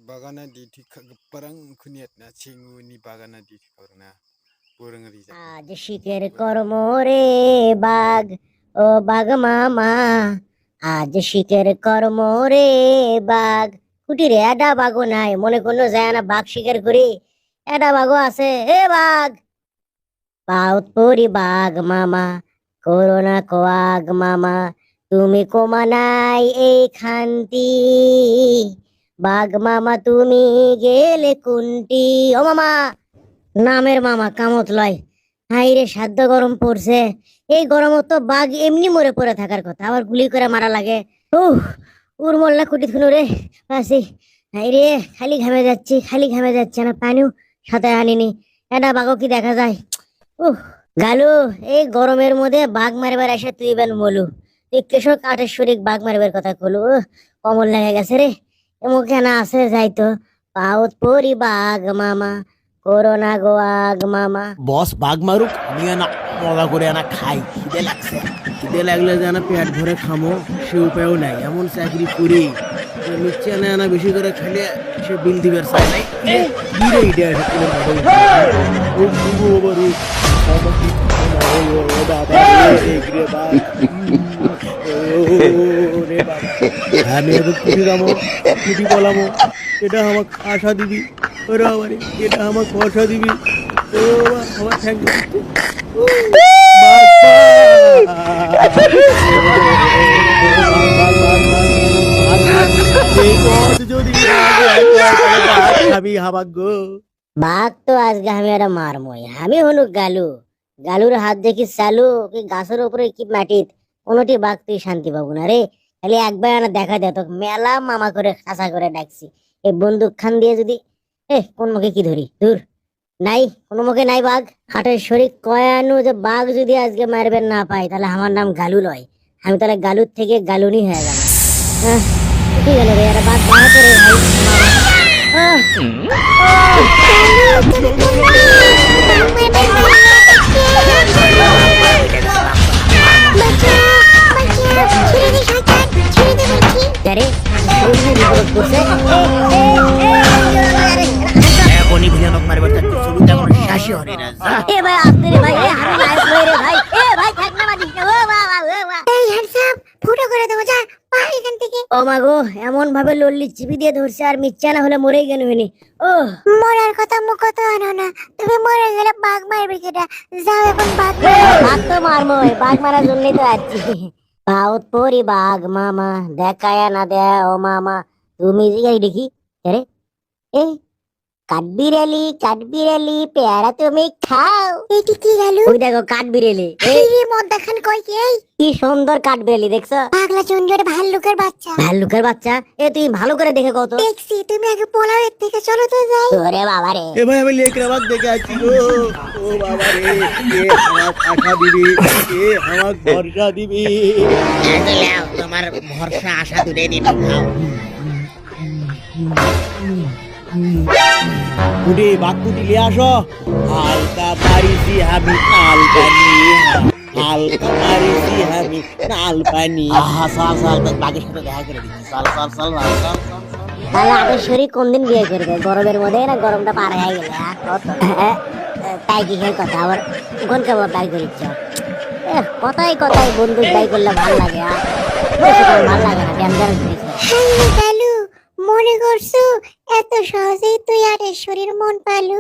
bagana di thikha parang khuniat na chingu ni bagana di thikha na porang ri আজ শিকের কর্ম রে বাঘ ও বাঘ মামা, আজ শিকের কর্ম রে বাঘ। কুটি রে এডা বাঘও নাই, মনে করলো যায় না বাঘ শিকার করি, এডা বাঘও আছে। এ বাঘ পাউত পরি বাঘ মামা, করোনা কোয়াগ মামা, তুমি কমা নাই এই খান্তি, বাঘ মামা তুমি গেলে কুন্টি। ও মামা, নামের মামা কামত লয়। হাই রে সাধ্য গরম পড়ছে, এই গরমত তো বাঘ এমনি মরে পড়ে থাকার কথা, আবার গুলি করে মারা লাগে। উর মোল্লা কুটি থুনু রে আসি। হাই রে খালি ঘামে যাচ্ছি, খালি ঘামে যাচ্ছে না, পানিও সাথে আনিনি। এটা বাঘও কি দেখা যায়? গালু, এই গরমের মধ্যে বাঘ মারবার এসে তুই বেন মলু, তুই কেশর কাঠের শরীর বাঘ মারবার কথা কলু। কমল লেগে গেছে রে, এমকে না আছে যাইতো। পাউত পরি বাঘ মামা, করোনা গো আগ মামা। বস বাঘ মারুক, আমি না মজা করে না খাই, খিদে লাগছে। খিদে লাগলে যেন পেট ভরে খামো সে উপায়ও নাই, এমন চাকরি করি নিচ্ছে না বেশি করে খেলে সে বিল দিবার চাই নাই। আমি এখন কুটি দামো কুটি বলামো, এটা আমাকে আশা দিবি, ওরা আমার এটা আমাকে আশা দিবি। ও আমার ঠ্যাং বাঘ তো আজকে আমি একটা মারমই, আমি হলু গালু। গালুর হাত দেখি চালু কি গাছের উপরে কি মাটিত, কোনটি বাঘ তুই শান্তি পাবো না রে। খালি একবার না দেখা দে, তো মেলা মামা করে খাসা করে ডাকছি। এই বন্দুক খান দিয়ে যদি কোন মুখে কি ধরি, দূর নাই, কোনো মুখে নাই বাঘ। হাটের শরীর কয়ানু যে বাঘ যদি আজকে মারবেন না পাই, তাহলে আমার নাম গালু লয়, আমি তাহলে গালুর থেকে গালুনি হয়ে গেল। কি গেল রে, একটা বাঘ বাড়া করে ভাই ও মাগো, এমন ভাবে লল্লি চিপি দিয়ে ধরছে, আর মিচ্ছা না হলে মরেই গেল হইনি। ও মরার কথা মুখ তো আনো না, তুমি মরে গেলে বাঘ মারবে কেটা? যাও এখন বাঘ বাঘ তো মারমই, বাঘ মারার জন্যই তো আছি। পাউত পরি বাঘ মামা, দেখায়া না দে ও মামা, তুমি জিগাই দেখি। আরে এই কাঠবিড়ালি পেয়ারা তুমি খাও। এটি কি গেল? ওই দেখো কাঠবিড়ালি, এই রে মদ দেখান কই কি? এই কি সুন্দর কাঠবিড়ালি দেখছো? পাগলা চুঞ্জরে ভাল্লুকের বাচ্চা। ভাল্লুকের বাচ্চা? তুই ভালো করে দেখে কত। দেখছি, তুমি আগে পোলাও এর থেকে চলো তো যাই। ওরে বাবা রে, এ ভাই আমি লেকরা বাঘ দেখে আছি গো। ও বাবা রে, এ আমার আশা দিবি, এ আমার ভরসা দিবি। তোমার ভরসা আশা দূরে দিন খাও। কুটি বাঘ কুটি লিয়ে আসো। হালকা মারিছি আমি নাল পানি, হালকা মারিছি আমি নাল পানি। আহা সাল সাল বাঘের সাথে দেখা করে দিচ্ছি, সাল সাল সাল সাল সাল। তাহলে আদের শরীর কোন দিন বিয়ে করবে? গরমের মধ্যে না গরমটা পার হয়ে গেলে তাই কি খেয়ে কথা আবার কোন কেমন দায়ী করিচ্ছ? কথাই কথাই বন্দুক দায়ী করলে ভাল লাগে, আর ভাল লাগে না, ড্যামজার হ্যালো কালু, মনে করছো এত সহজেই তুই আর শরীর মন পালু?